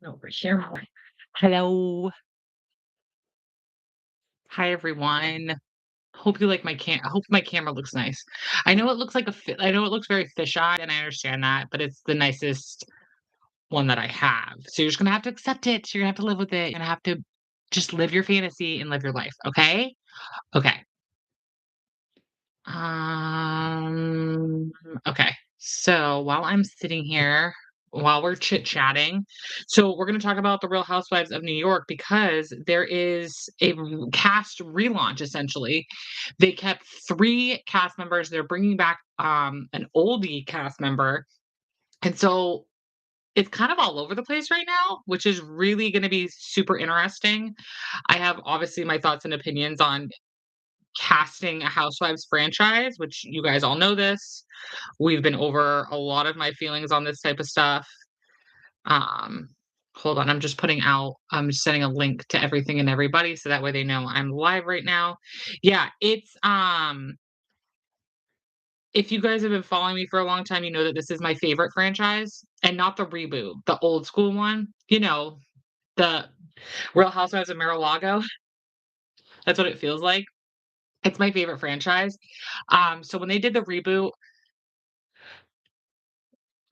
Over here. Hello. Hi, everyone. Hope you like my I hope my camera looks nice. I know it looks like I know it looks very fisheye, and I understand that, but it's the nicest one that I have. So you're just gonna have to accept it. You're gonna have to live with it. You're gonna have to just live your fantasy and live your life. Okay? Okay. Um, okay. So while I'm sitting here, while we're chit-chatting, so we're going to talk about the Real Housewives of New York because there is a cast relaunch essentially. They kept three cast members. They're bringing back an oldie cast member. And so it's kind of all over the place right now, which is really going to be super interesting. I have obviously my thoughts and opinions on casting a Housewives franchise, which you guys all know this. We've been over a lot of my feelings on this type of stuff. Um, Hold on, I'm just sending a link to everything and everybody so that way they know I'm live right now. Yeah, if you guys have been following me for a long time, you know that this is my favorite franchise and not the reboot, the old school one. The Real Housewives of Mar-a-Lago. That's what it feels like. It's my favorite franchise. So when they did the reboot,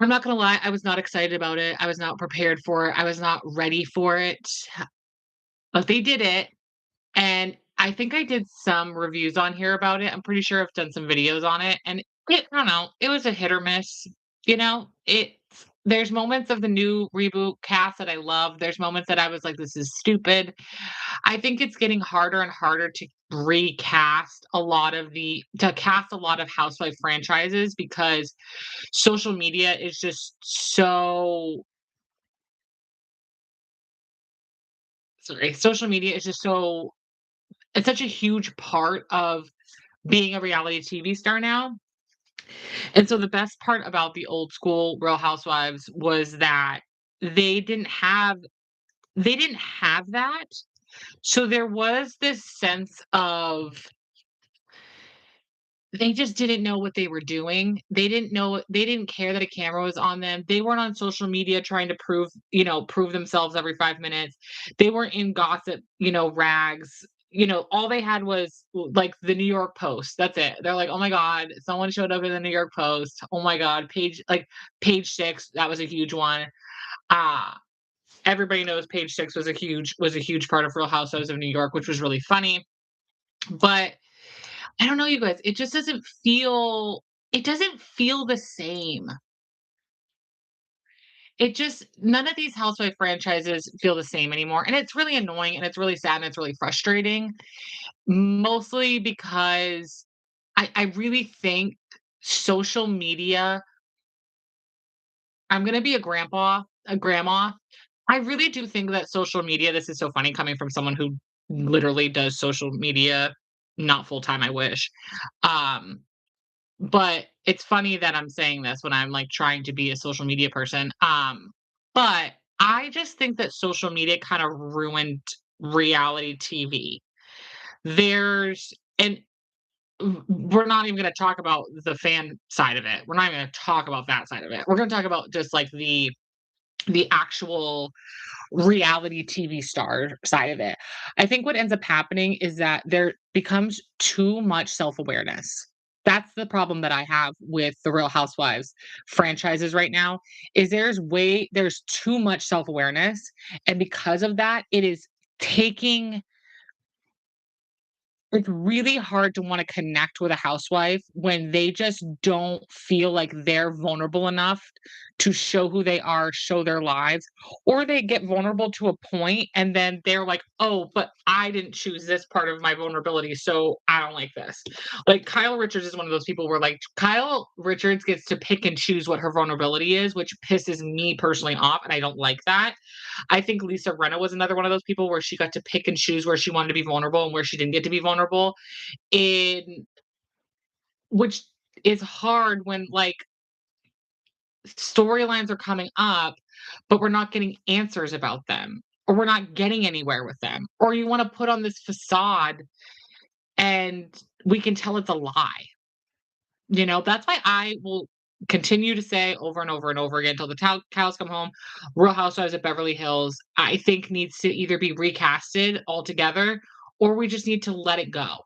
I'm not gonna lie, I was not excited about it. I was not prepared for it. I was not ready for it. But they did it, and I think I did some reviews on here about it. I'm pretty sure I've done some videos on it, and I don't know, it was a hit or miss. There's moments of the new reboot cast that I love. There's moments that I was like, "This is stupid." I think it's getting harder and harder to cast a lot of housewife franchises because social media is just so social media is just so it's such a huge part of being a reality TV star now. And so the best part about the old school Real Housewives was that they didn't have they didn't have that. So there was this sense of they just didn't know what they were doing. They didn't care that a camera was on them. They weren't on social media trying to prove themselves every 5 minutes. They weren't in gossip, rags. All they had was like the New York Post. That's it. They're like, "Oh my god, someone showed up in the New York Post. Oh my god, page 6, that was a huge one." Ah, everybody knows page 6 was a huge part of Real Housewives of New York, which was really funny. But I don't know, you guys, it doesn't feel the same. It just none of these housewife franchises feel the same anymore, and it's really annoying, and it's really sad, and it's really frustrating, mostly because I really think social media I'm gonna be a grandma. I really do think that social media this is so funny coming from someone who literally does social media, not full time, I wish. Um But it's funny that I'm saying this when I'm, like, trying to be a social media person, but I just think that social media kinda ruined reality TV. There's and we're not even gonna talk about the fan side of it. We're not even gonna talk about that side of it. We're gonna talk about just, like, the actual reality TV star side of it. I think what ends up happening is that there becomes too much self-awareness. That's the problem that I have with the Real Housewives franchises right now, is there's too much self-awareness, and because of that, taking it's really hard to wanna connect with a housewife when they just don't feel like they're vulnerable enough to show who they are, show their lives, or they get vulnerable to a point and then they're like, "Oh, but I didn't choose this part of my vulnerability, so I don't like this." Like, Kyle Richards is one of those people where, like, Kyle Richards gets to pick and choose what her vulnerability is, which pisses me personally off, and I don't like that. I think Lisa Rinna was another one of those people where she got to pick and choose where she wanted to be vulnerable and where she didn't get to be vulnerable, in which is hard when, like, storylines are coming up, but we're not getting answers about them, or we're not getting anywhere with them, or you wanna put on this facade and we can tell it's a lie. That's why I will continue to say over and over and over again until the cows come home. Real Housewives of Beverly Hills, I think, needs to either be recasted altogether or we just need to let it go.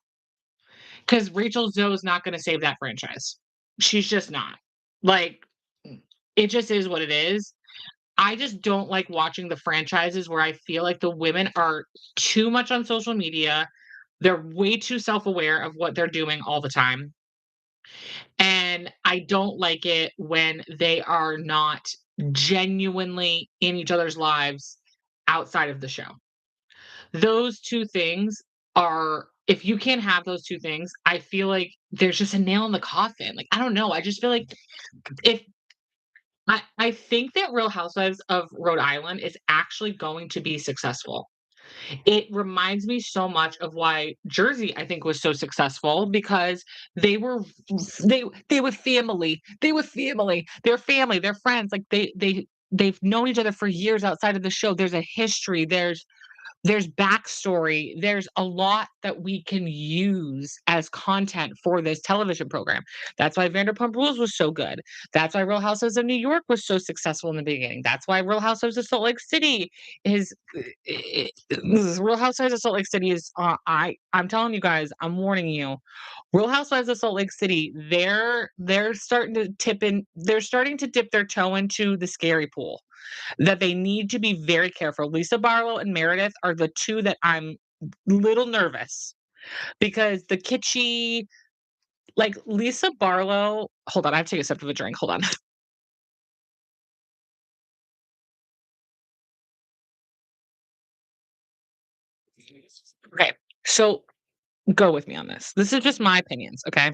Because Rachel Zoe is not going to save that franchise. She's just not. Like, it just is what it is. I just don't like watching the franchises where I feel like the women are too much on social media. They're way too self aware of what they're doing all the time. And I don't like it when they are not genuinely in each other's lives outside of the show. Those 2 things are if you can't have those 2 things, I feel like there's just a nail in the coffin. Like, I don't know, I just feel like if I think that Real Housewives of Rhode Island is actually going to be successful. It reminds me so much of why Jersey, I think, was so successful because they were they were family. They were family. They're family. They're friends. Like they've known each other for years outside of the show. There's a history. There's backstory. There's a lot that we can use as content for this television program. That's why Vanderpump Rules was so good. That's why Real Housewives of New York was so successful in the beginning. That's why Real Housewives of Salt Lake City is Real Housewives of Salt Lake City is I'm telling you guys, I'm warning you. Real Housewives of Salt Lake City, they're starting to they're starting to dip their toe into the scary pool that they need to be very careful. Lisa Barlow and Meredith are the 2 that I'm little nervous because the kitschy like Lisa Barlow hold on, I have to take a sip of a drink. Hold on. Okay. So go with me on this. This is just my opinions, okay?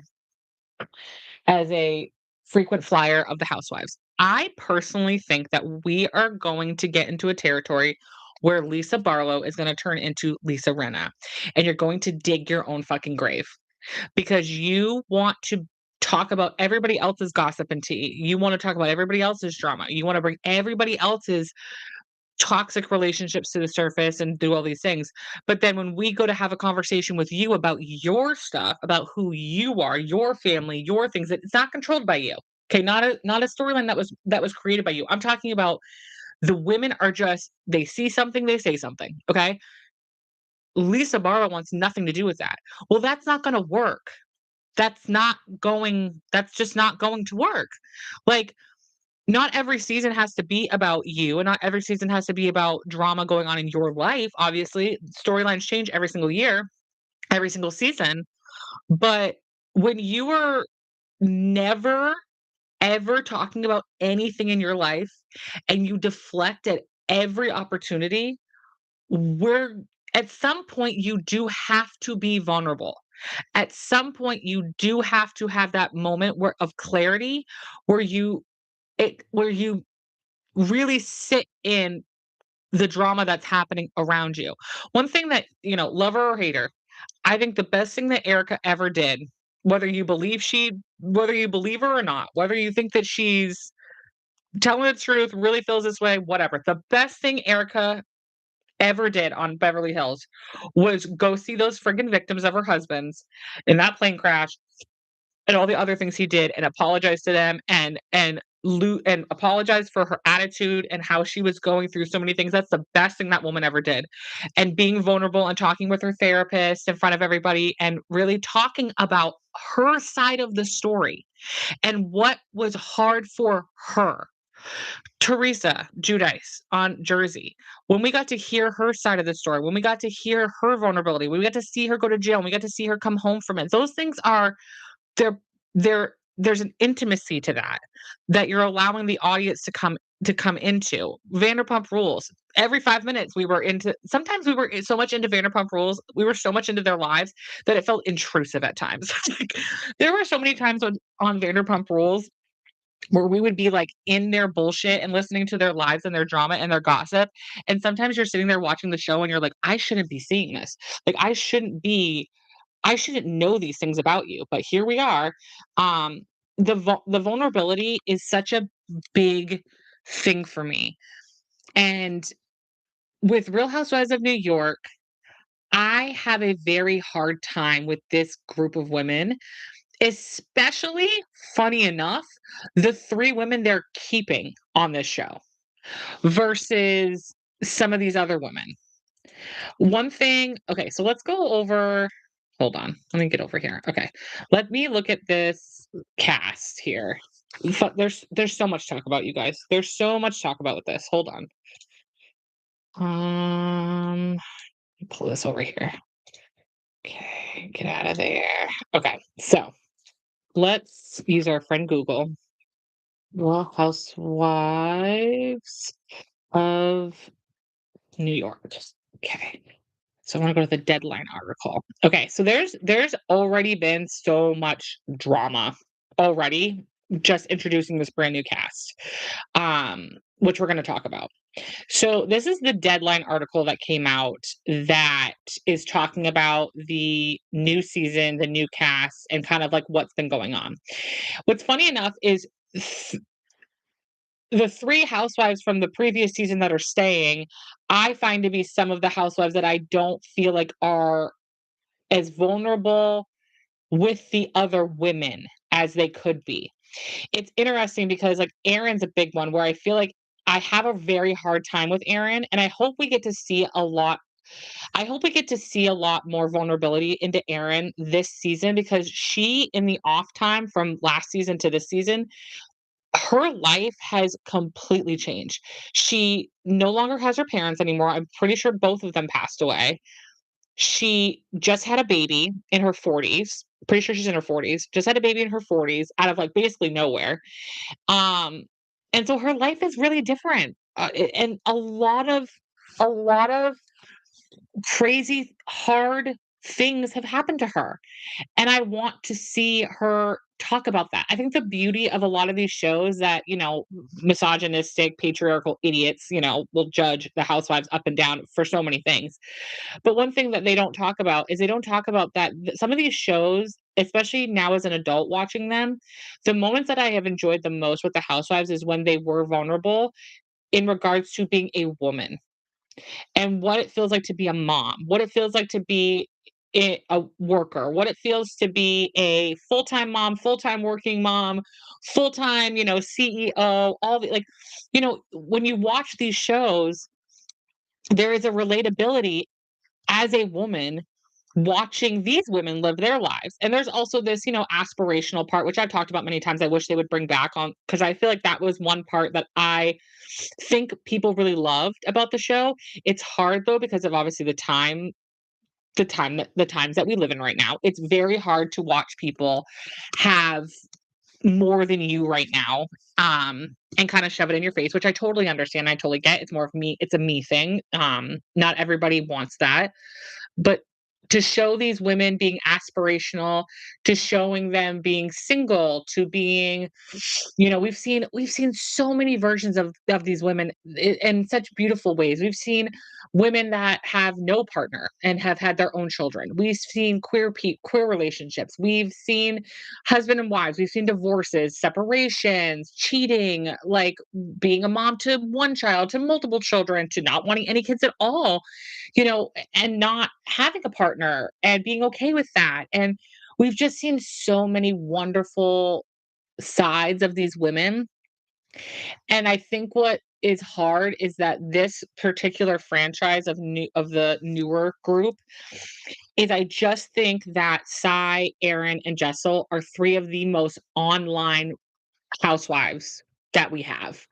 As a frequent flyer of the Housewives. I personally think that we are going to get into a territory where Lisa Barlow is going to turn into Lisa Renna, and you're going to dig your own fucking grave because you want to talk about everybody else's gossip and tea. You want to talk about everybody else's drama. You want to bring everybody else's toxic relationships to the surface and do all these things. But then when we go to have a conversation with you about your stuff, about who you are, your family, your things, it's not controlled by you. Okay, not a storyline that was created by you. I'm talking about the women are just they see something, they say something. Okay. Lisa Barlow wants nothing to do with that. Well, that's not gonna work. That's just not going to work. Like not every season has to be about you, and not every season has to be about drama going on in your life. Obviously, storylines change every single year, every single season. But when you are never, ever talking about anything in your life and you deflect at every opportunity, we're at some point you do have to be vulnerable. At some point you do have to have that moment where of clarity where you really sit in the drama that's happening around you. One thing that, love her or hate her, I think the best thing that Erica ever did, whether you believe her or not, whether you think that she's telling the truth, really feels this way, whatever. The best thing Erica ever did on Beverly Hills was go see those friggin' victims of her husbands in that plane crash and all the other things he did and apologize to them and apologize for her attitude and how she was going through so many things. That's the best thing that woman ever did. And being vulnerable and talking with her therapist in front of everybody and really talking about her side of the story and what was hard for her. Teresa Giudice on Jersey, when we got to hear her side of the story, when we got to hear her vulnerability, when we got to see her go to jail, and we got to see her come home from it. Those things are there there's an intimacy to that you're allowing the audience to come into. Vanderpump Rules. Every 5 minutes sometimes we were so much into Vanderpump Rules, we were so much into their lives that it felt intrusive at times. Like, there were so many times on Vanderpump Rules where we would be like in their bullshit and listening to their lives and their drama and their gossip. And sometimes you're sitting there watching the show and you're like, I shouldn't be seeing this. Like I shouldn't know these things about you, but here we are. Um, the vulnerability is such a big thing for me. And with Real Housewives of New York, I have a very hard time with this group of women. Especially, funny enough, the 3 women they're keeping on this show versus some of these other women. One thing okay, so let's go over hold on, let me get over here. Okay. Let me look at this cast here. There's so much to talk about, you guys. There's so much to talk about with this. Hold on. Let me pull this over here. Okay, get out of there. Okay, so let's use our friend Google. Well, Housewives of New York. Okay. So I want to go to the Deadline article. Okay, so there's already been so much drama already just introducing this brand new cast, which we're going to talk about. So this is the Deadline article that came out that is talking about the new season, the new cast, and kind of like what's been going on. What's funny enough is the 3 housewives from the previous season that are staying, I find to be some of the housewives that I don't feel like are as vulnerable with the other women as they could be. It's interesting because, like, Erin's a big one where I feel like I have a very hard time with Erin, and I hope we get to see a lot more vulnerability into Erin this season because she, in the off time from last season to this season, her life has completely changed. She no longer has her parents anymore. I'm pretty sure both of them passed away. She just had a baby in her 40s. Pretty sure she's in her 40s. Just had a baby in her 40s out of, like, basically nowhere. Um, and so her life is really different. And a lot of crazy hard things have happened to her. And I want to see her talk about that. I think the beauty of a lot of these shows that, misogynistic, patriarchal idiots, will judge the housewives up and down for so many things. But one thing that they don't talk about is they don't talk about that some of these shows, especially now as an adult watching them, the moments that I have enjoyed the most with the housewives is when they were vulnerable in regards to being a woman and what it feels like to be a mom, what it feels like to be a worker, what it feels to be a full-time mom, full-time working mom, full-time, CEO, all the like, when you watch these shows, there is a relatability as a woman watching these women live their lives. And there's also this, aspirational part, which I've talked about many times. I wish they would bring back on because I feel like that was one part that I think people really loved about the show. It's hard though because of obviously the times that we live in right now. It's very hard to watch people have more than you right now and kind of shove it in your face, which I totally understand. I totally get. It's more of me, it's a me thing. Not everybody wants that. But to show these women being aspirational, to showing them being single, to being, we've seen so many versions of these women in such beautiful ways. We've seen women that have no partner and have had their own children. We've seen queer relationships. We've seen husband and wives. We've seen divorces, separations, cheating, like being a mom to one child, to multiple children, to not wanting any kids at all, and not having a partner and being okay with that. And we've just seen so many wonderful sides of these women. And I think what is hard is that this particular franchise of the newer group is I just think that Cy, Aaron, and Jessel are 3 of the most online housewives that we have.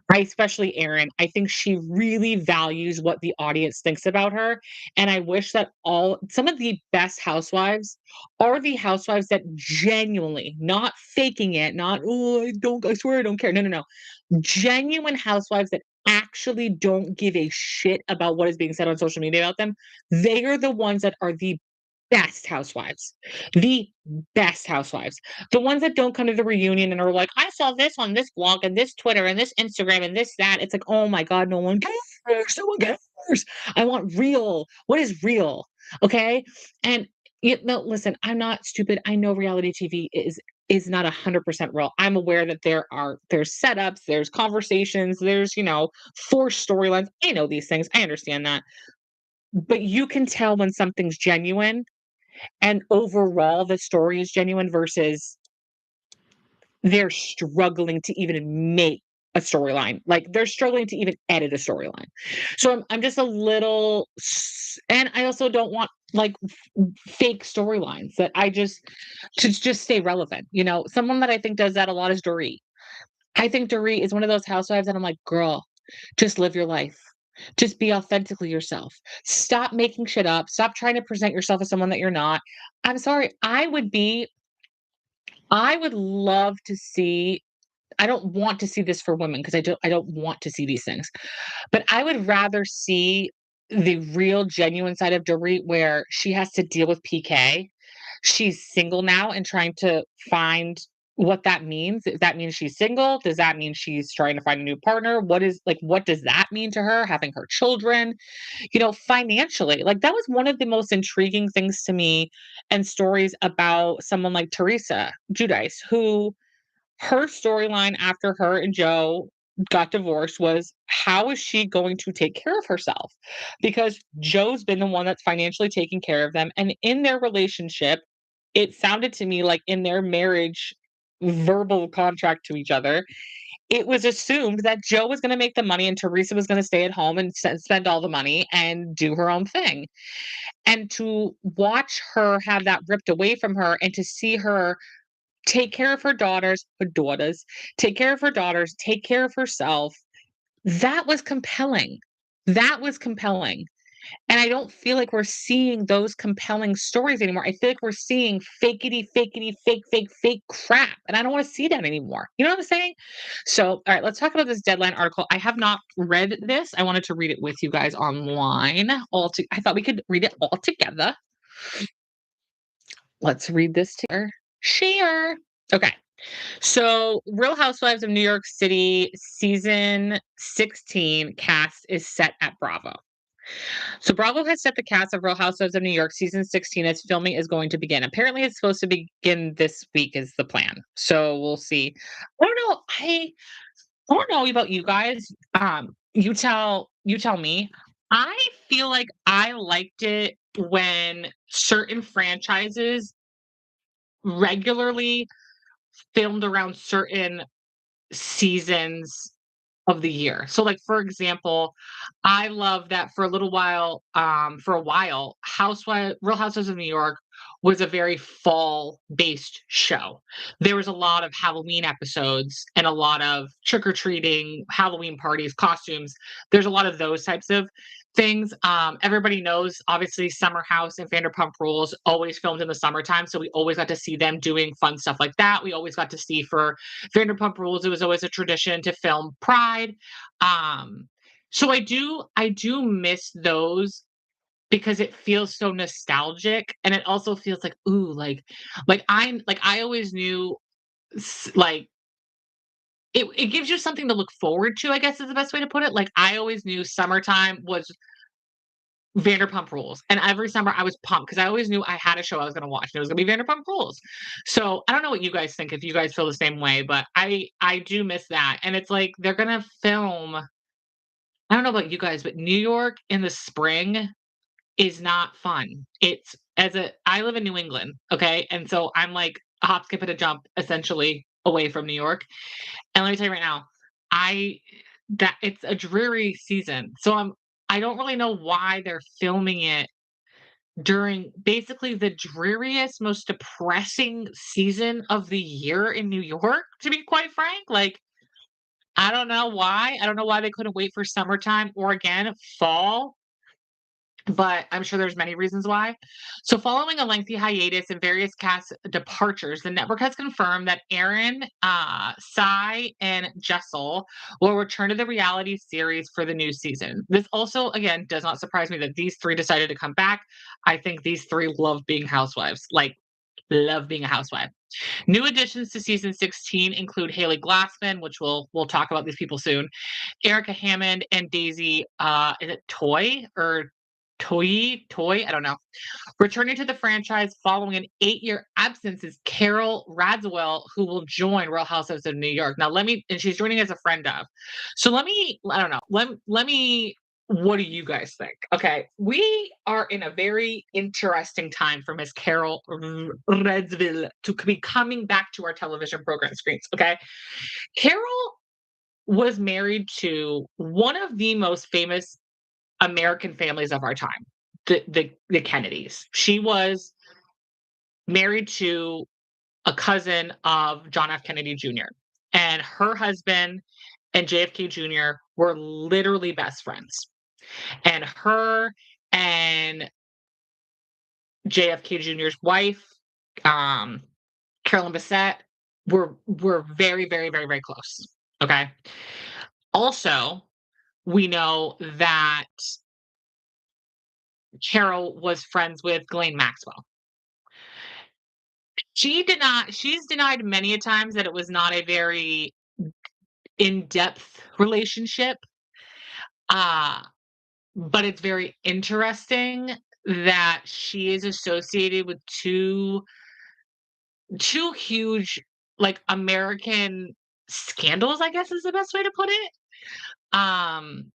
I especially Erin, I think she really values what the audience thinks about her, and I wish that all some of the best housewives are the housewives that genuinely, not faking it, not, "Oh, I swear I don't care." No, no, no. Genuine housewives that actually don't give a shit about what is being said on social media about them. They are the ones that are the best housewives. The best housewives. The ones that don't come to the reunion and are like, "I saw this on this blog and this Twitter and this Instagram and this that." It's like, "Oh my god, no one cares. No one cares. I want real. What is real?" Okay? And no, listen, I'm not stupid. I know reality TV is not 100% real. I'm aware that there's setups, there's conversations, there's, forced storylines. I know these things. I understand that. But you can tell when something's genuine and overall the story is genuine versus they're struggling to even make a storyline. Like, they're struggling to even edit a storyline. So I'm just a little and I also don't want, like, fake storylines that I just to just stay relevant, you know? Someone that I think does that a lot is Dorit. I think Dorit is one of those housewives that I'm like, "Girl, just live your life. Just be authentically yourself. Stop making shit up. Stop trying to present yourself as someone that you're not." I'm sorry, I would love to see I don't want to see this for women because I don't want to see these things. But I would rather see the real genuine side of Dorit where she has to deal with PK. She's single now and trying to find what that means. If that means she's single, does that mean she's trying to find a new partner? What does that mean to her having her children? Financially. Like that was one of the most intriguing things to me and stories about someone like Teresa Giudice who her storyline after her and Joe got divorced was how is she going to take care of herself? Because Joe's been the one that's financially taking care of them. And in their relationship, it sounded to me like in their marriage verbal contract to each other, it was assumed that Joe was going to make the money and Teresa was going to stay at home and spend all the money and do her own thing. And to watch her have that ripped away from her and to see her take care of her daughters, take care of her daughters, take care of herself. That was compelling. That was compelling. And I don't feel like we're seeing those compelling stories anymore. I feel like we're seeing fakety, fake crap. And I don't want to see that anymore. You know what I'm saying? So, all right, let's talk about this Deadline article. I have not read this. I wanted to read it with you guys online. I thought we could read it all together. Let's read this together. Share. Okay. So, Real Housewives of New York City season 16 cast is set at Bravo. So, Bravo has set the cast of Real Housewives of New York season 16 as filming is going to begin. Apparently, it's supposed to begin this week, is the plan. So, we'll see. I don't know. I don't know about you guys. You tell me. I feel like I liked it when certain franchises regularly filmed around certain seasons of the year. So, like, for example, I love that for a while, Real Housewives of New York was a very fall-based show. There was a lot of Halloween episodes and a lot of trick-or-treating, Halloween parties, costumes. There's a lot of those types of things. Everybody knows, obviously, Summer House and Vanderpump Rules always filmed in the summertime, so we always got to see them doing fun stuff like that. We always got to see for Vanderpump Rules, it was always a tradition to film Pride. So I do miss those because it feels so nostalgic and it also feels like, ooh, I always knew like it gives you something to look forward to, I guess is the best way to put it. Like I always knew summertime was Vanderpump Rules. And every summer I was pumped because I always knew I had a show I was gonna watch, and it was gonna be Vanderpump Rules. So, I don't know what you guys think, if you guys feel the same way, but I do miss that, and it's like they're gonna film I don't know about you guys, but New York in the spring is not fun. It's as a I live in New England, okay? And so I'm like a hop, skip, and a jump essentially away from New York. And let me tell you right now, I that it's a dreary season. So I don't really know why they're filming it during basically the dreariest, most depressing season of the year in New York, to be quite frank. Like, I don't know why. I don't know why they couldn't wait for summertime or again, fall, but I'm sure there's many reasons why. So, following a lengthy hiatus and various cast departures, the network has confirmed that Aaron, Sai, and Jessel will return to the reality series for the new season. This also, again, does not surprise me that these three decided to come back. I think these three love being housewives, like, love being a housewife. New additions to season 16 include Haley Glassman, which we'll talk about these people soon, Erica Hammond, and Daisy, is it Toy or Toy? I don't know. Returning to the franchise following an 8-year absence is Carol Radziwill, who will join Real Housewives of New York. Now, and she's joining as a friend of. So I don't know. Let me What do you guys think? Okay, we are in a very interesting time for Miss Carol Redsville to be coming back to our television program screens. Okay, Carol was married to one of the most famous American families of our time, the Kennedys. She was married to a cousin of John F. Kennedy Jr. And her husband and JFK Jr. were literally best friends. And her and JFK Jr.'s wife, um, Carolyn Bessette, were very, very, very, very close. Okay. Also, we know that Carol was friends with Ghislaine Maxwell. She's denied many a times that it was not a very in-depth relationship. Uh, but it's very interesting that she is associated with two huge, like, American scandals, I guess is the best way to put it. Um,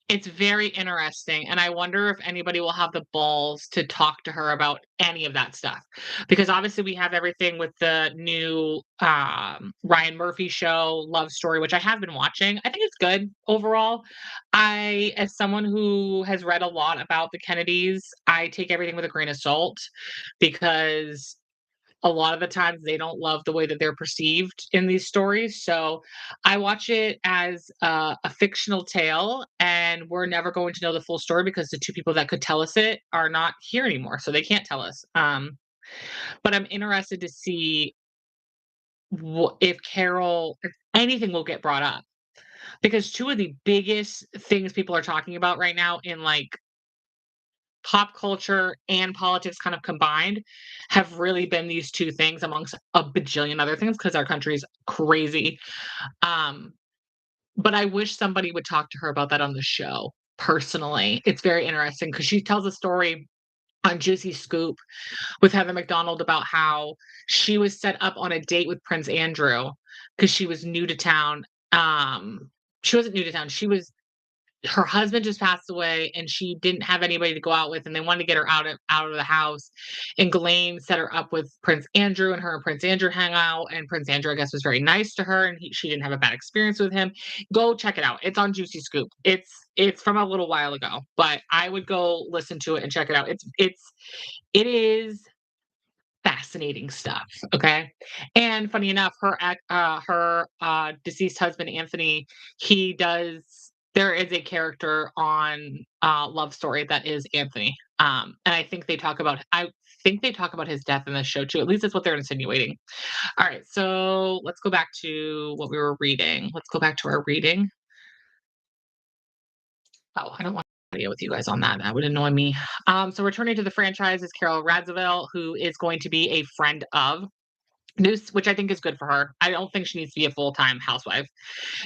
it's very interesting, and I wonder if anybody will have the balls to talk to her about any of that stuff. Because obviously we have everything with the new, Ryan Murphy show, Love Story, which I have been watching. I think it's good overall. As someone who has read a lot about the Kennedys, I take everything with a grain of salt because a lot of the times they don't love the way that they're perceived in these stories. So I watch it as a fictional tale, and we're never going to know the full story because the two people that could tell us it are not here anymore. So they can't tell us. But I'm interested to see if if anything will get brought up because two of the biggest things people are talking about right now in like pop culture and politics kind of combined have really been these two things amongst a bajillion other things because our country's crazy. Um, but I wish somebody would talk to her about that on the show personally. It's very interesting because she tells a story on Juicy Scoop with Heather McDonald about how she was set up on a date with Prince Andrew because she was new to town. She wasn't new to town. Her husband just passed away and she didn't have anybody to go out with and they wanted to get her out of the house, and Ghislaine set her up with Prince Andrew, and her and Prince Andrew hang out, and Prince Andrew, I guess, was very nice to her, and she didn't have a bad experience with him. Go check it out. It's on Juicy Scoop. It's from a little while ago, but I would go listen to it and check it out. It is fascinating stuff, okay? And funny enough, her deceased husband, Anthony, he does there is a character on, Love Story that is Anthony, and I think they talk about his death in this show too, at least that's what they're insinuating. Alright, so let's go back to what we were reading. Let's go back to our reading. Oh, I don't want to video with you guys on that. That would annoy me. So returning to the franchise is Carol Radziwill, who is going to be a friend of which I think is good for her. I don't think she needs to be a full-time housewife.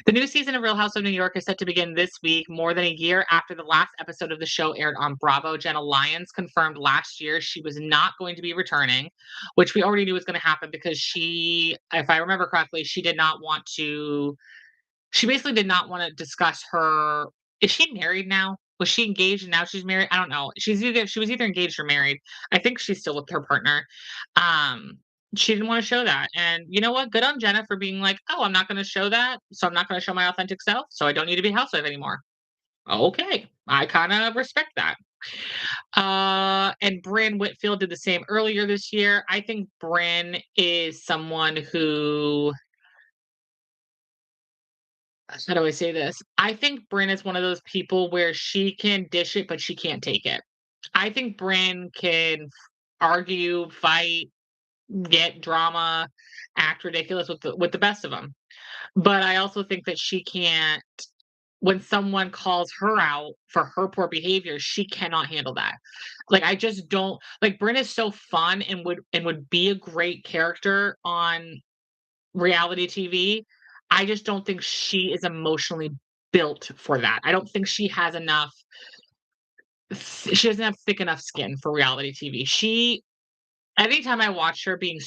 The new season of Real House of New York is set to begin this week, more than a year after the last episode of the show aired on Bravo. Jenna Lyons confirmed last year she was not going to be returning, which we already knew was going to happen because if I remember correctly, she basically did not want to discuss her. Is she married now? Was she engaged and now she's married? I don't know. She was either engaged or married. I think she's still with her partner. Um, she didn't want to show that. And you know what? Good on Jenna for being like, oh, I'm not going to show that. So I'm not going to show my authentic self. So I don't need to be a housewife anymore. Okay. I kind of respect that. And Bryn Whitfield did the same earlier this year. I think Bryn is someone who, how do I say this? I think Bryn is one of those people where she can dish it, but she can't take it. I think Bryn can argue, fight, get drama, act ridiculous with the best of them. But I also think that she can't. When someone calls her out for her poor behavior, she cannot handle that. Like I just don't like Bryn is so fun and would be a great character on reality TV. I just don't think she is emotionally built for that. I don't think she doesn't have thick enough skin for reality TV. anytime I watched her being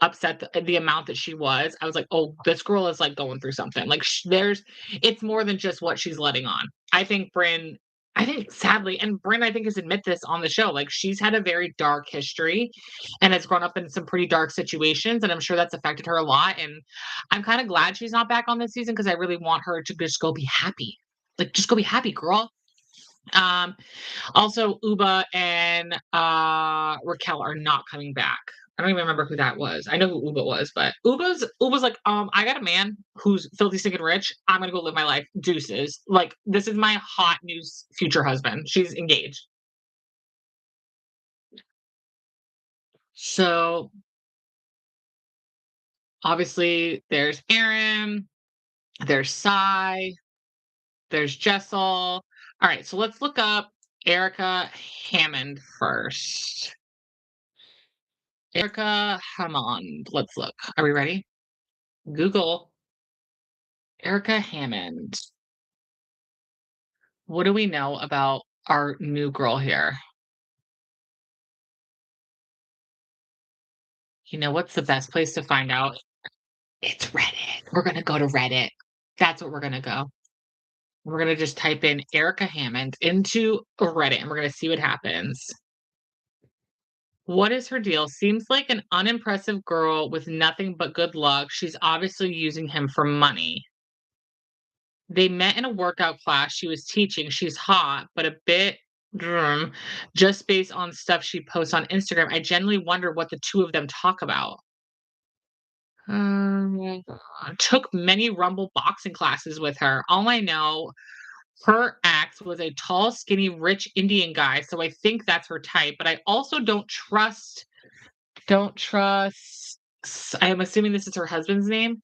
upset the amount that she was, I was like, "Oh, this girl is, like, going through something." Like, there's it's more than just what she's letting on. I think sadly and Brynn, I think, has admit this on the show, like, she's had a very dark history and has grown up in some pretty dark situations, and I'm sure that's affected her a lot, and I'm kinda glad she's not back on this season because I really want her to just go be happy. Like, just go be happy, girl. Um, Also, Uba and, Raquel are not coming back. I don't even remember who that was. I know who Uba was, but Uba's like, I got a man who's filthy, stinking rich. I'm gonna go live my life. Deuces. Like, this is my hot news future husband." She's engaged. So, obviously, there's Aaron, there's Sai, there's Jessel. Alright, so let's look up Erica Hammond first. Erica Hammond. Let's look. Are we ready? Google Erica Hammond. What do we know about our new girl here? You know what's the best place to find out? It's Reddit. We're gonna go to Reddit. That's what we're gonna go. We're gonna just type in Erica Hammond into Reddit and we're gonna see what happens. What is her deal? Seems like an unimpressive girl with nothing but good luck. She's obviously using him for money. They met in a workout class she was teaching. She's hot, but a bit just based on stuff she posts on Instagram. I genuinely wonder what the two of them talk about. Took many Rumble boxing classes with her. All I know, her ex was a tall, skinny, rich Indian guy, so I think that's her type. But I also don't trust. I am assuming this is her husband's name.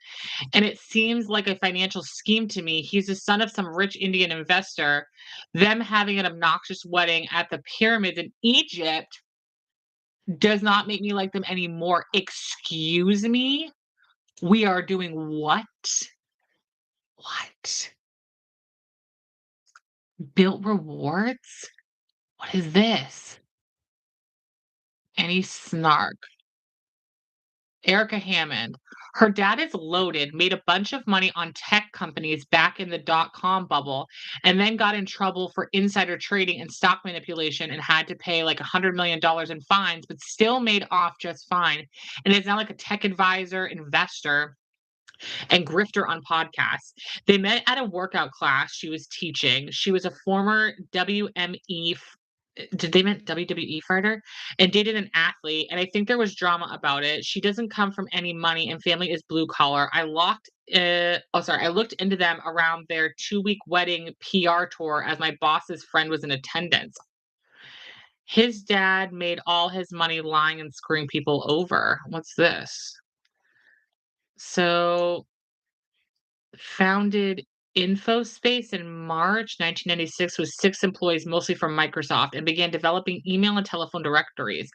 And it seems like a financial scheme to me. He's the son of some rich Indian investor. Them having an obnoxious wedding at the pyramids in Egypt does not make me like them anymore. Excuse me? We are doing what? What? Built rewards? What is this? Any snark. Erica Hammond. Her dad is loaded, made a bunch of money on tech companies back in the dot-com bubble, and then got in trouble for insider trading and stock manipulation and had to pay like $100 million in fines, but still made off just fine. And is now like a tech advisor, investor, and grifter on podcasts. They met at a workout class she was teaching. She was a former did they meant WWE fighter? And dated an athlete, and I think there was drama about it. She doesn't come from any money and family is blue collar. I looked into them around their 2-week wedding PR tour as my boss's friend was in attendance. His dad made all his money lying and screwing people over. What's this? So founded InfoSpace in March 1996 with 6 employees, mostly from Microsoft, and began developing email and telephone directories.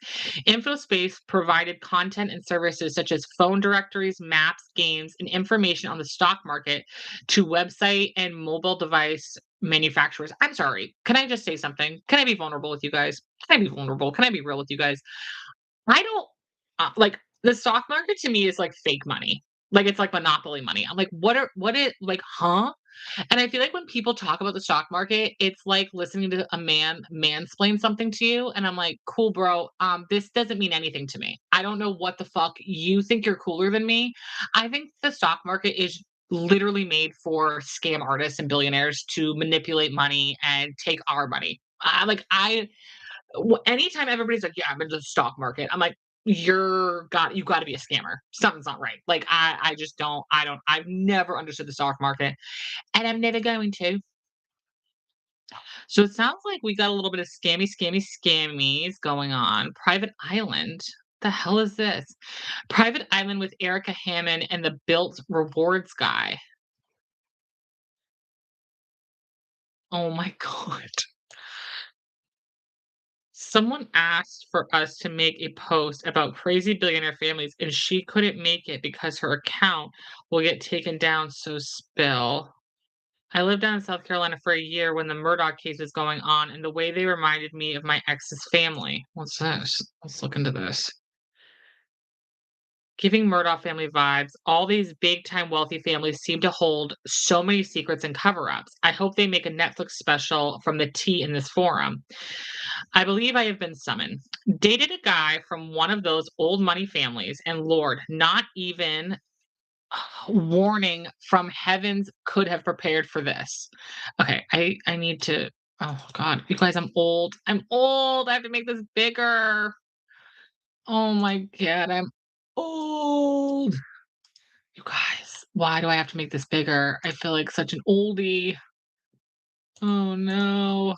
InfoSpace provided content and services such as phone directories, maps, games, and information on the stock market to website and mobile device manufacturers. I'm sorry. Can I just say something? Can I be vulnerable with you guys? Can I be vulnerable? Can I be real with you guys? I don't like the stock market to me is like fake money. Like it's like monopoly money. I'm like, what it like, huh? And I feel like when people talk about the stock market, it's like listening to a man mansplain something to you. And I'm like, cool, bro. This doesn't mean anything to me. I don't know what the fuck you think you're cooler than me. I think the stock market is literally made for scam artists and billionaires to manipulate money and take our money. I anytime everybody's like, "Yeah, I'm in the stock market," I'm like, you gotta be a scammer. Something's not right." Like, I just I've never understood the stock market, and I'm never going to. So it sounds like we got a little bit of scammies going on. Private Island. The hell is this? Private Island with Erica Hammond and the Built Rewards guy. Oh my god. Someone asked for us to make a post about crazy billionaire families, and she couldn't make it because her account will get taken down, so spill. I lived down in South Carolina for a year when the Murdoch case was going on, and the way they reminded me of my ex's family. What's this? Let's look into this. giving Murdoch family vibes. All these big time wealthy families seem to hold so many secrets and cover ups. I hope they make a Netflix special from the tea in this forum. I believe I have been summoned. Dated a guy from one of those old money families, and Lord, not even warning from heavens could have prepared for this. Okay, I need to. Oh God, you guys, I'm old. I'm old. I have to make this bigger. Oh my God, I'm old. You guys, why do I have to make this bigger? I feel like such an oldie. Oh no.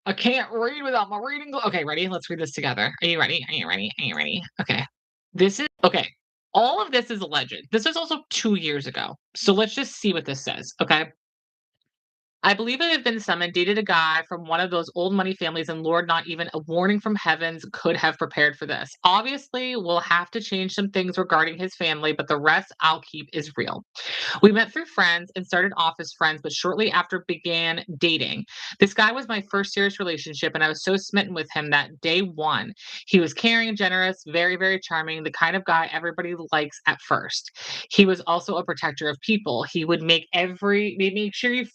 I can't read without my reading okay, ready? Let's read this together. Are you ready? Are you ready? Are you ready? Okay. This is okay. All of this is alleged. This was also 2 years ago. So let's just see what this says, okay? I believe I have been summoned, dated a guy from one of those old money families, and Lord, not even a warning from heavens could have prepared for this. Obviously, we'll have to change some things regarding his family, but the rest I'll keep is real. We met through friends and started off as friends, but shortly after began dating. This guy was my first serious relationship, and I was so smitten with him that day one. He was caring and generous, very, very charming, the kind of guy everybody likes at first. He was also a protector of people. He'd make sure you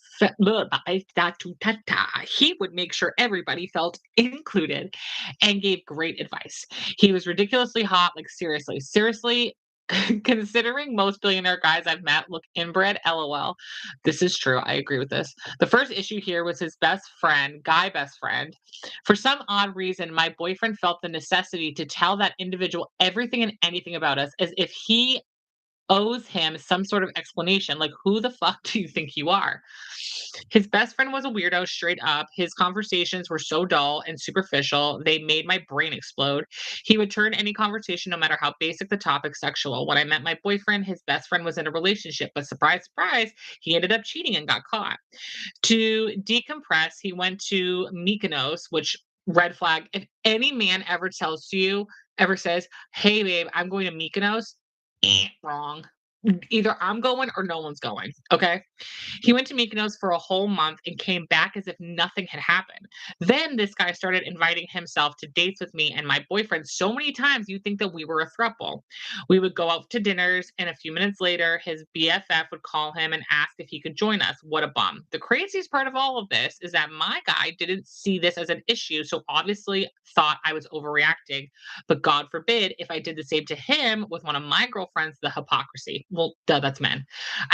he would make sure everybody felt included and gave great advice. He was ridiculously hot, like seriously, considering most billionaire guys I've met look inbred, lol. This is true. I agree with this. The first issue here was his best friend, guy best friend. For some odd reason, my boyfriend felt the necessity to tell that individual everything and anything about us as if he owes him some sort of explanation. Like, who the fuck do you think you are? His best friend was a weirdo, straight up. His conversations were so dull and superficial, they made my brain explode. He would turn any conversation, no matter how basic the topic, sexual. When I met my boyfriend, his best friend was in a relationship, but surprise, surprise, he ended up cheating and got caught. To decompress, he went to Mykonos, which red flag. If any man ever says, "Hey, babe, I'm going to Mykonos," wrong. Either I'm going or no one's going. Okay. He went to Mykonos for a whole month and came back as if nothing had happened. Then this guy started inviting himself to dates with me and my boyfriend so many times you think that we were a throuple. We would go out to dinners, and a few minutes later, his BFF would call him and ask if he could join us. What a bum. The craziest part of all of this is that my guy didn't see this as an issue, so obviously thought I was overreacting. But God forbid if I did the same to him with one of my girlfriends, the hypocrisy. Well, duh, that's men.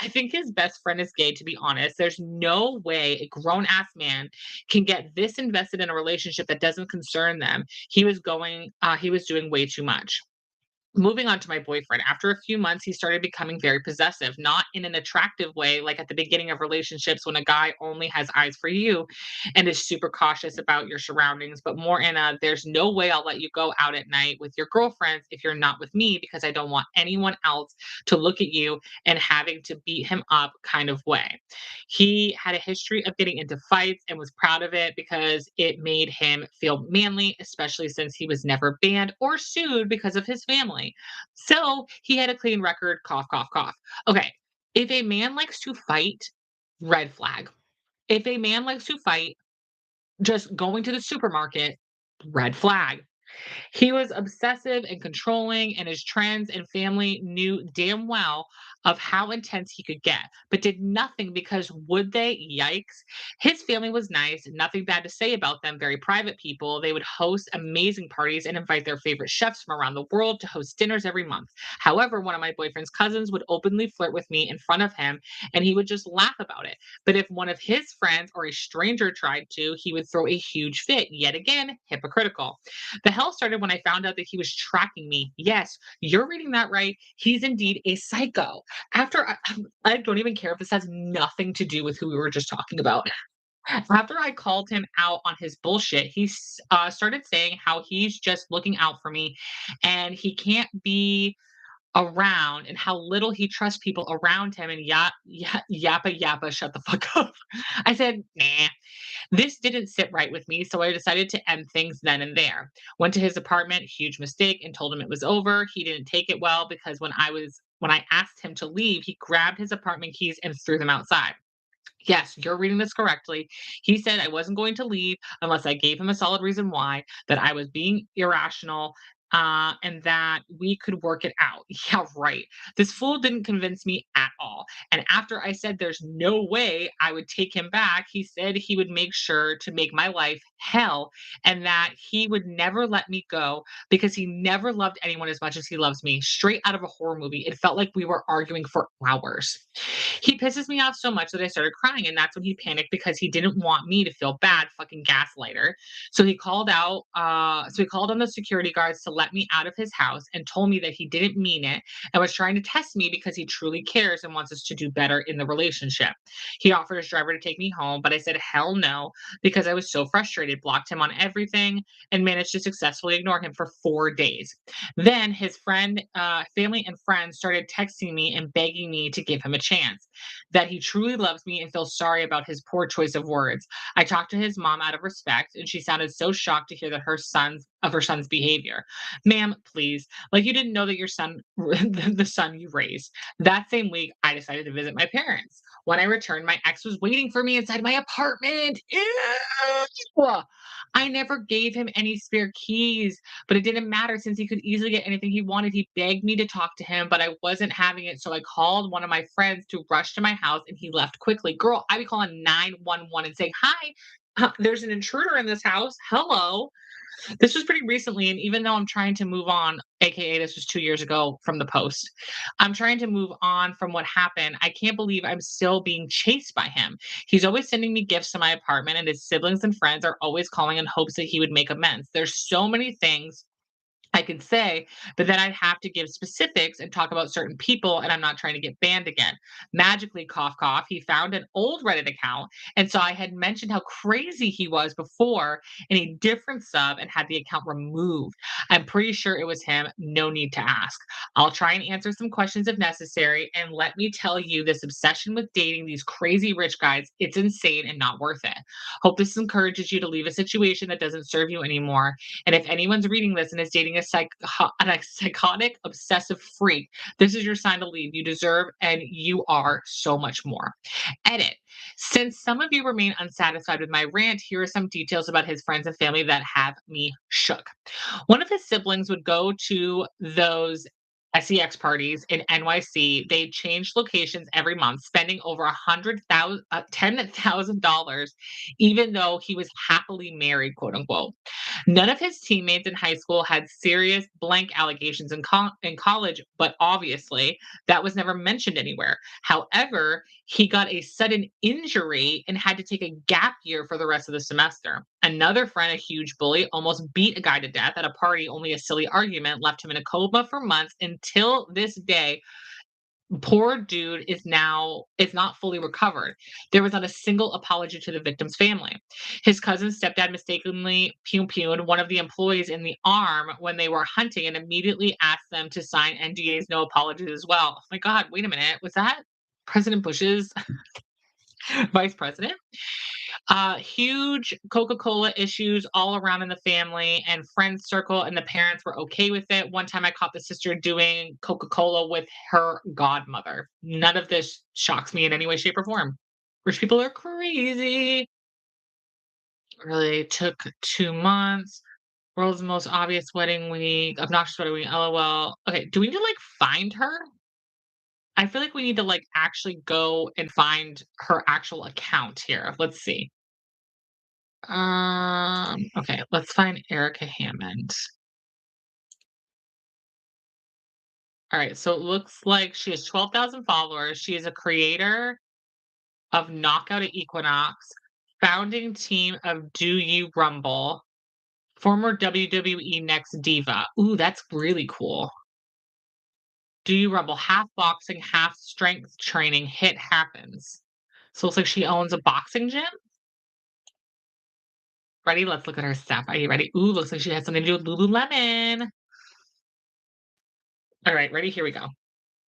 I think his best friend is gay, to be honest. There's no way a grown ass man can get this invested in a relationship that doesn't concern them. He was doing way too much. Moving on to my boyfriend, after a few months, he started becoming very possessive, not in an attractive way, like at the beginning of relationships when a guy only has eyes for you and is super cautious about your surroundings, but more in a there's no way I'll let you go out at night with your girlfriends if you're not with me because I don't want anyone else to look at you and having to beat him up kind of way. He had a history of getting into fights and was proud of it because it made him feel manly, especially since he was never banned or sued because of his family. So he had a clean record, cough, cough, cough. Okay. If a man likes to fight, red flag. If a man likes to fight, just going to the supermarket, red flag. He was obsessive and controlling, and his friends and family knew damn well of how intense he could get, but did nothing because would they? Yikes. His family was nice, nothing bad to say about them, very private people. They would host amazing parties and invite their favorite chefs from around the world to host dinners every month. However, one of my boyfriend's cousins would openly flirt with me in front of him, and he would just laugh about it. But if one of his friends or a stranger tried to, he would throw a huge fit. Yet again, hypocritical. The hell started when I found out that he was tracking me. Yes, you're reading that right. He's indeed a psycho. I don't even care if this has nothing to do with who we were just talking about. After I called him out on his bullshit, started saying how he's just looking out for me and he can't be around and how little he trusts people around him and yappa yappa, shut the fuck up. I said, nah, this didn't sit right with me, so I decided to end things then and there. Went to his apartment, huge mistake, and told him it was over. He didn't take it well because when I asked him to leave, he grabbed his apartment keys and threw them outside. Yes, you're reading this correctly. He said I wasn't going to leave unless I gave him a solid reason why, that I was being irrational, and that we could work it out. Yeah, right. This fool didn't convince me at all. And after I said there's no way I would take him back, he said he would make sure to make my life hell and that he would never let me go because he never loved anyone as much as he loves me. Straight out of a horror movie. It felt like we were arguing for hours. He pisses me off so much that I started crying, and that's when he panicked because he didn't want me to feel bad, fucking gaslighter. So he called on the security guards to let me out of his house and told me that he didn't mean it and was trying to test me because he truly cares and wants us to do better in the relationship. He offered his driver to take me home, but I said hell no because I was so frustrated, blocked him on everything, and managed to successfully ignore him for 4 days. Then his family and friends started texting me and begging me to give him a chance, that he truly loves me and feels sorry about his poor choice of words. I talked to his mom out of respect, and she sounded so shocked to hear that her son's behavior. Ma'am, please, like you didn't know that your son, the son you raised. That same week, I decided to visit my parents. When I returned, my ex was waiting for me inside my apartment. Ew! I never gave him any spare keys, but it didn't matter since he could easily get anything he wanted. He begged me to talk to him, but I wasn't having it. So I called one of my friends to rush to my house and he left quickly. Girl, I be calling 911 and saying, "Hi, there's an intruder in this house. Hello." This was pretty recently. And even though I'm trying to move on, AKA this was 2 years ago from the post, I'm trying to move on from what happened. I can't believe I'm still being chased by him. He's always sending me gifts to my apartment, and his siblings and friends are always calling in hopes that he would make amends. There's so many things I could say, but then I'd have to give specifics and talk about certain people, and I'm not trying to get banned again. Magically, cough, cough, he found an old Reddit account and saw I had mentioned how crazy he was before in a different sub and had the account removed. I'm pretty sure it was him. No need to ask. I'll try and answer some questions if necessary. And let me tell you, this obsession with dating these crazy rich guys, it's insane and not worth it. Hope this encourages you to leave a situation that doesn't serve you anymore, and if anyone's reading this and is dating a psychotic, obsessive freak, this is your sign to leave. You deserve and you are so much more. Edit. Since some of you remain unsatisfied with my rant, here are some details about his friends and family that have me shook. One of his siblings would go to those sex parties in NYC. They changed locations every month, spending over $10,000, even though he was happily married, quote unquote. None of his teammates in high school had serious blank allegations in college, but obviously that was never mentioned anywhere. However, he got a sudden injury and had to take a gap year for the rest of the semester. Another friend, a huge bully, almost beat a guy to death at a party. Only a silly argument left him in a coma for months until this day. Poor dude is not fully recovered. There was not a single apology to the victim's family. His cousin's stepdad mistakenly pew-pewed one of the employees in the arm when they were hunting and immediately asked them to sign NDAs, no apologies as well. Oh my God, wait a minute. Was that President Bush's vice president? Huge Coca-Cola issues all around in the family and friend circle, and the parents were okay with it. One time I caught the sister doing Coca-Cola with her godmother. None of this shocks me in any way, shape, or form. Rich people are crazy. Really took 2 months. World's most obvious wedding week, obnoxious wedding week, LOL. Okay, do we need to like find her? I feel like we need to like actually go and find her actual account here. Let's see. Okay, let's find Erica Hammond. All right, so it looks like she has 12,000 followers. She is a creator of Knockout at Equinox, founding team of Do You Rumble, former WWE Next Diva. Ooh, that's really cool. Do You Rumble, half boxing, half strength training, hit happens. So it looks like she owns a boxing gym. Ready? Let's look at her stuff. Are you ready? Ooh, looks like she has something to do with Lululemon. All right, ready? Here we go.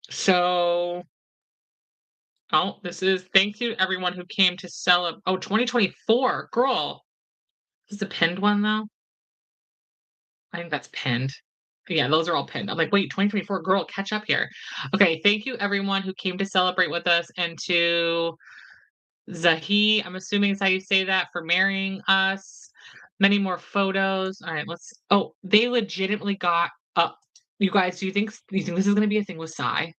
So, oh, this is thank you to everyone who came to celebrate. Oh, 2024, girl. This is a pinned one though. I think that's pinned. Yeah, those are all pinned. I'm like, wait, 2024, girl, catch up here. Okay, thank you everyone who came to celebrate with us, and to Zahi, I'm assuming is how you say that, for marrying us. Many more photos. All right, they legitimately got you guys, do you think this is gonna be a thing with Psy? Because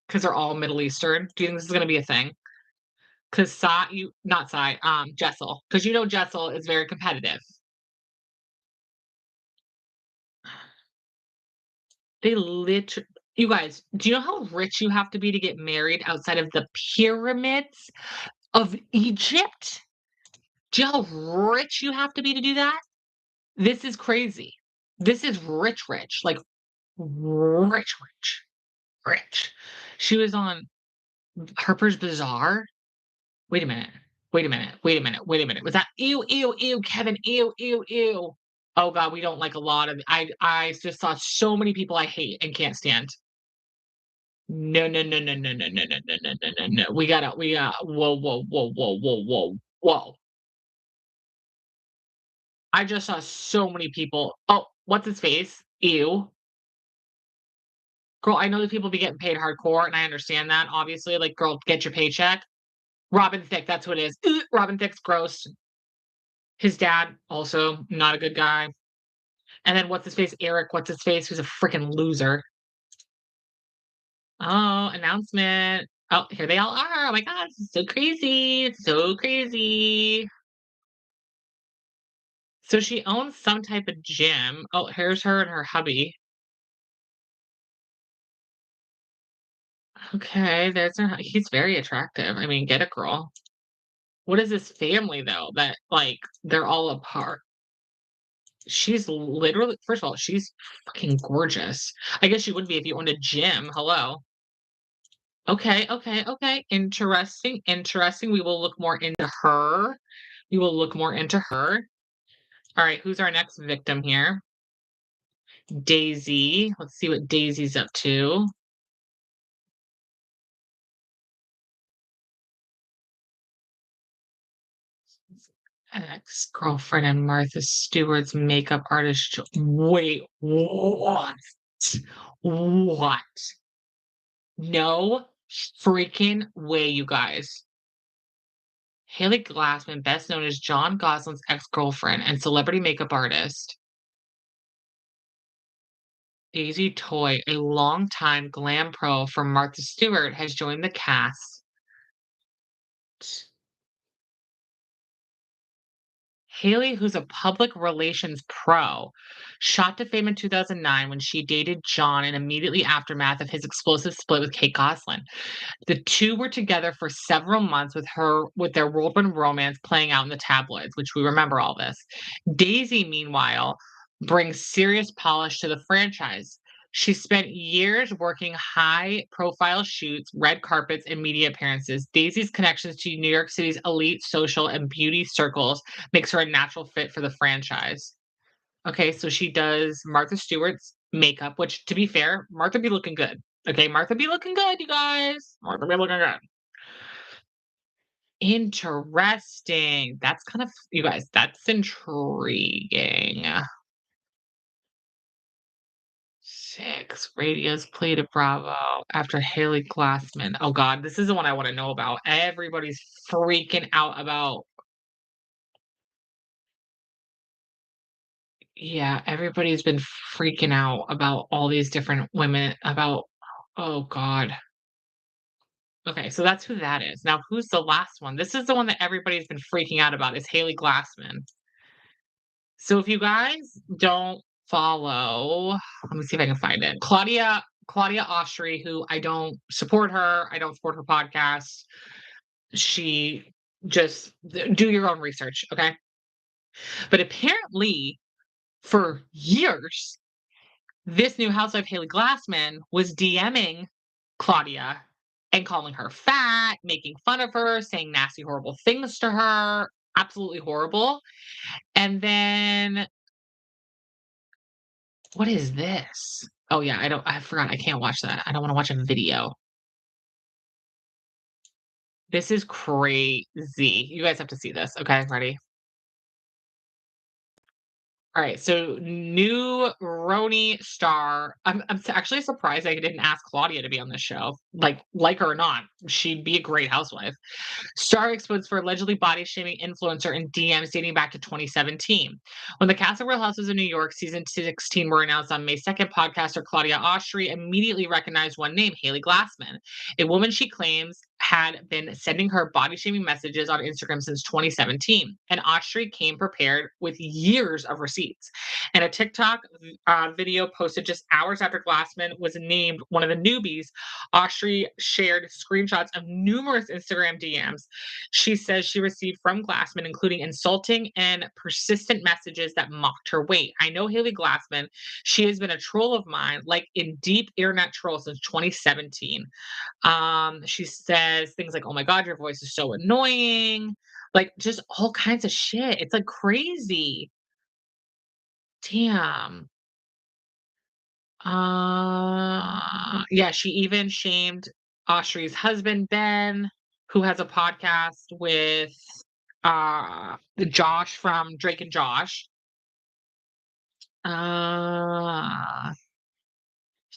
'Cause they're all Middle Eastern. Do you think this is gonna be a thing? 'Cause Psy you not Psy, Jessel, because you know Jessel is very competitive. They lit You guys, do you know how rich you have to be to get married outside of the pyramids of Egypt? Do you know how rich you have to be to do that? This is crazy. This is rich, rich, like, rich, rich, rich. She was on Harper's Bazaar. Wait a minute. Wait a minute. Wait a minute. Wait a minute. Was that ew, ew, ew, Kevin, ew, ew, ew. Oh god, we don't like a lot of I just saw so many people I hate and can't stand. No, no, no, no, no, no, no, no, no, no, no, no, no. We got whoa, whoa, whoa, whoa, whoa, whoa, whoa. I just saw so many people. Oh, what's his face? Ew. Girl, I know that people be getting paid hardcore, and I understand that, obviously. Like, girl, get your paycheck. Robin Thicke, that's what it is. Robin Thicke's gross. His dad, also not a good guy. And then what's his face? Eric, what's his face? Who's a freaking loser. Oh, announcement. Oh, here they all are. Oh my god, this is so crazy. It's so crazy. So she owns some type of gym. Oh, here's her and her hubby. Okay, he's very attractive. I mean, get it, girl. What is this family though that like they're all apart? She's literally first of all, she's fucking gorgeous. I guess she would be if you owned a gym. Hello. Okay, okay, okay. Interesting, interesting. We will look more into her. We will look more into her. All right, who's our next victim here? Daisy. Let's see what Daisy's up to. Ex-girlfriend and Martha Stewart's makeup artist. Wait, what? What? No freaking way, you guys. Haley Glassman, best known as John Gosling's ex-girlfriend and celebrity makeup artist, Daisy Toy, a longtime glam pro from Martha Stewart, has joined the cast. Haley, who's a public relations pro, shot to fame in 2009 when she dated John in immediately aftermath of his explosive split with Kate Gosselin. The two were together for several months with their whirlwind romance playing out in the tabloids, which we remember all this. Daisy, meanwhile, brings serious polish to the franchise. She spent years working high profile shoots, red carpets, and media appearances. Daisy's connections to New York City's elite social and beauty circles makes her a natural fit for the franchise. Okay, so she does Martha Stewart's makeup, which to be fair, Martha be looking good. Okay, Martha be looking good, you guys. Martha be looking good. Interesting. That's kind of you guys, that's intriguing. 6 radios played at Bravo after Haley Glassman. Oh god, this is the one I wanna know about. Everybody's freaking out about yeah, everybody's been freaking out about all these different women about oh god. Okay, so that's who that is. Now who's the last one? This is the one that everybody's been freaking out about is Haley Glassman. So if you guys don't follow, let me see if I can find it. Claudia Oshry, who I don't support her. I don't support her podcast. She just do your own research, okay? But apparently, for years, this new housewife, Haley Glassman, was DMing Claudia and calling her fat, making fun of her, saying nasty, horrible things to her. Absolutely horrible. And then what is this? Oh yeah, I forgot I can't watch that. I don't wanna watch a video. This is crazy. You guys have to see this. Okay, ready? Alright, so new Roni star. Actually surprised I didn't ask Claudia to be on this show. Like her or not, she'd be a great housewife. Star exposed for allegedly body shaming influencer in DMs dating back to 2017. When the cast of Real Houses of New York season 16 were announced on May 2nd, podcaster Claudia Oshry immediately recognized one name, Haley Glassman, a woman she claims had been sending her body shaming messages on Instagram since 2017. And Oshry came prepared with years of receipts. And a TikTok video posted just hours after Glassman was named one of the newbies, Oshry shared screenshots of numerous Instagram DMs she says she received from Glassman, including insulting and persistent messages that mocked her weight. I know Haley Glassman. She has been a troll of mine, like in deep internet troll since 2017. She says things like, "Oh my god, your voice is so annoying." Like just all kinds of shit. It's like crazy. Damn. Yeah, she even shamed Oshry's husband, Ben, who has a podcast with Josh from Drake and Josh. Uh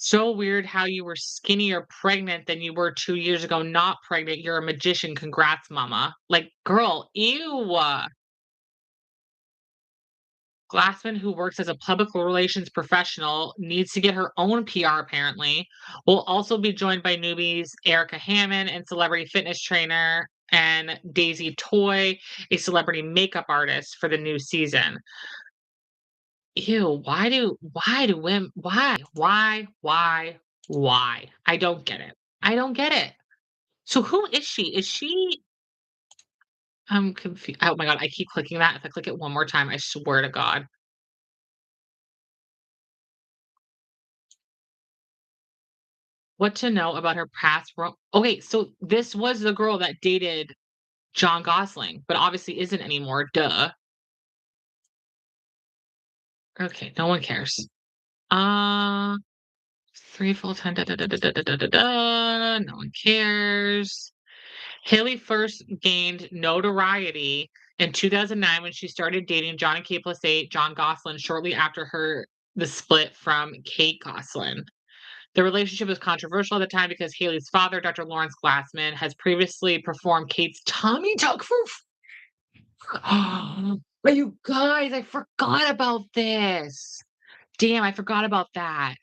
so weird how you were skinnier pregnant than you were 2 years ago, not pregnant. You're a magician. Congrats, mama. Like, girl, ew. Glassman, who works as a public relations professional, needs to get her own PR apparently. Will also be joined by newbies Erica Hammond and celebrity fitness trainer and Daisy Toy, a celebrity makeup artist for the new season. Ew, why do women why? I don't get it. I don't get it. So who is she? Is she I'm confused. Oh my god, I keep clicking that. If I click it one more time, I swear to God. What to know about her past okay, so this was the girl that dated John Gosling, but obviously isn't anymore, duh. Okay, no one cares. Uh, 3 full-time da da da da da da da da da, no one cares. Haley first gained notoriety in 2009 when she started dating Johnny K plus 8, John Gosling, shortly after the split from Kate Gosselin. The relationship was controversial at the time because Haley's father, Dr. Lawrence Glassman, has previously performed Kate's tummy tuck for but you guys, I forgot about this. Damn, I forgot about that.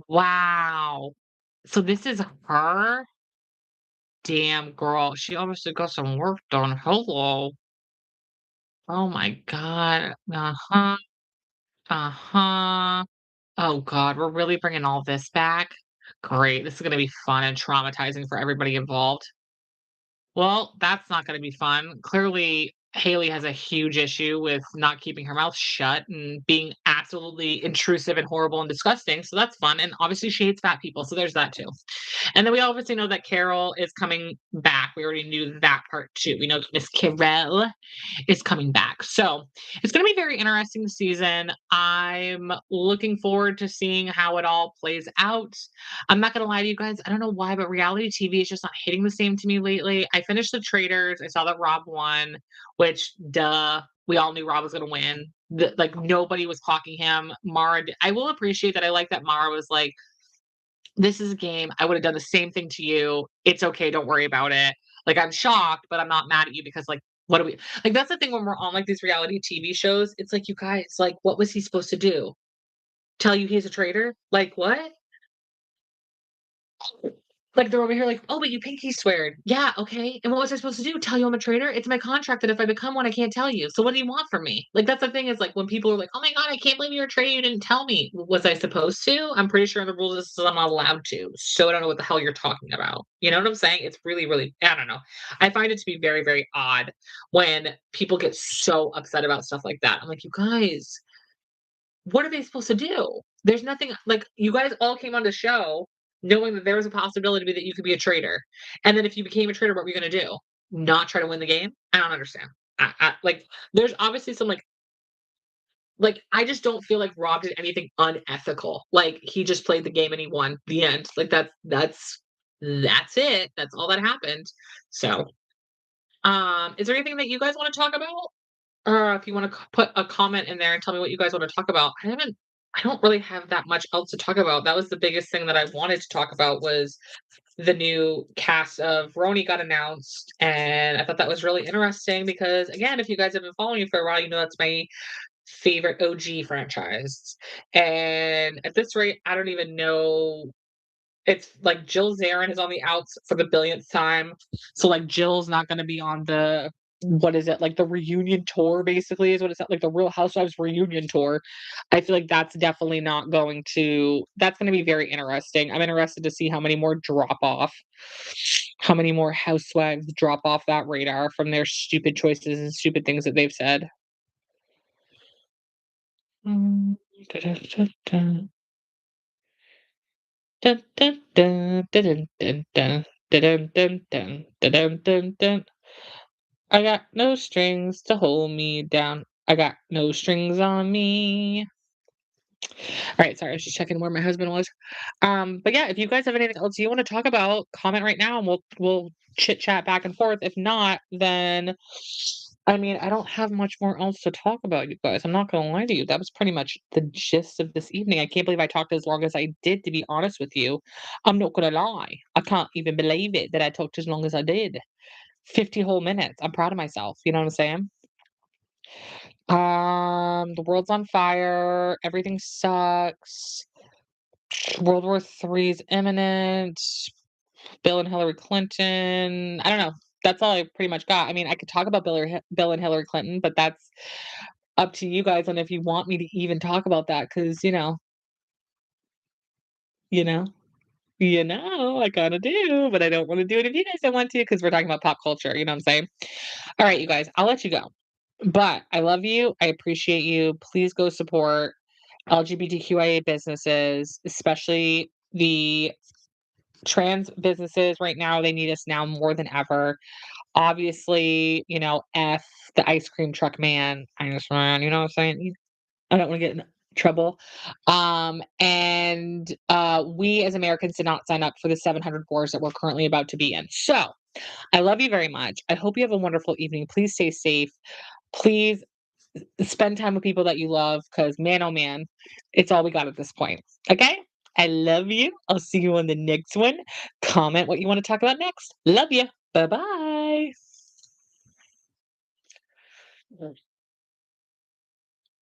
Wow. So this is her? Damn, girl. She obviously got some work done. Hello. Oh my god. Uh-huh. Uh-huh. Oh god, we're really bringing all this back? Great. This is gonna be fun and traumatizing for everybody involved. Well, that's not gonna be fun. Clearly, Haley has a huge issue with not keeping her mouth shut and being absolutely intrusive and horrible and disgusting, so that's fun, and obviously she hates fat people, so there's that too. And then we obviously know that Carol is coming back. We already knew that part too. We know that Miss Carell is coming back. So it's going to be very interesting season. I'm looking forward to seeing how it all plays out. I'm not going to lie to you guys. I don't know why, but reality TV is just not hitting the same to me lately. I finished The Traders. I saw that Rob won, which, duh, we all knew Rob was going to win. Like nobody was clocking him. I will appreciate that. I like that Mara was like, this is a game. I would have done the same thing to you. It's okay. Don't worry about it. Like, I'm shocked, but I'm not mad at you because, like, what do we like? That's the thing when we're on like these reality TV shows. It's like, you guys, like, what was he supposed to do? Tell you he's a traitor? Like, what? Like they're over here like, "Oh, but you pinky sweared." Yeah, okay. And what was I supposed to do? Tell you I'm a traitor? It's my contract that if I become one, I can't tell you. So what do you want from me? Like that's the thing is like when people are like, "Oh my god, I can't believe you're a traitor. You didn't tell me." Was I supposed to? I'm pretty sure the rules is I'm not allowed to. So I don't know what the hell you're talking about. You know what I'm saying? It's really, really I don't know. I find it to be very, very odd when people get so upset about stuff like that. I'm like, you guys, what are they supposed to do? There's nothing like you guys all came on the show knowing that there was a possibility that you could be a traitor. And then if you became a traitor, what were you gonna do? Not try to win the game? I don't understand. Like there's obviously some like I just don't feel like Rob did anything unethical. Like he just played the game and he won. The end. Like that's it. That's all that happened. So is there anything that you guys want to talk about? If you wanna put a comment in there and tell me what you guys wanna talk about. I don't really have that much else to talk about. That was the biggest thing that I wanted to talk about was the new cast of Roni got announced, and I thought that was really interesting because, again, if you guys have been following me for a while, you know that's my favorite OG franchise. And at this rate, I don't even know. It's like Jill Zarin is on the outs for the billionth time. So like Jill's not gonna be on the what is it? Like the reunion tour basically is what it's like the Real Housewives reunion tour. I feel like that's definitely not going to that's gonna be very interesting. I'm interested to see how many more drop off, how many more housewives drop off that radar from their stupid choices and stupid things that they've said. Mm, da-da-da-da. Dun, dun, dun, dun, dun, dun, dun, dun, dun, dun, dun, dun. I got no strings to hold me down. I got no strings on me. Alright, sorry, I was just checking where my husband was. But yeah, if you guys have anything else you wanna talk about, comment right now and we'll chit chat back and forth. If not, then I mean, I don't have much more else to talk about, you guys. I'm not gonna lie to you. That was pretty much the gist of this evening. I can't believe I talked as long as I did, to be honest with you. I'm not gonna lie. I can't even believe it that I talked as long as I did. 50 whole minutes. I'm proud of myself. You know what I'm saying? The world's on fire. Everything sucks. World War III is imminent. Bill and Hillary Clinton. I don't know. That's all I pretty much got. I mean, I could talk about Bill and Hillary Clinton, but that's up to you guys on if you want me to even talk about that, because you know, I kinda do, but I don't wanna do it if you guys don't want to, because 'cause we're talking about pop culture, you know what I'm saying? Alright, you guys, I'll let you go. But I love you, I appreciate you. Please go support LGBTQIA businesses, especially the trans businesses right now. They need us now more than ever. Obviously, F the ice cream truck man. I just ran, you know what I'm saying? I don't wanna get in trouble. And we as Americans did not sign up for the 700 wars that we're currently about to be in. So, I love you very much. I hope you have a wonderful evening. Please stay safe. Please spend time with people that you love, because man, oh man, it's all we got at this point. Okay? I love you. I'll see you on the next one. Comment what you wanna talk about next. Love you. Bye-bye.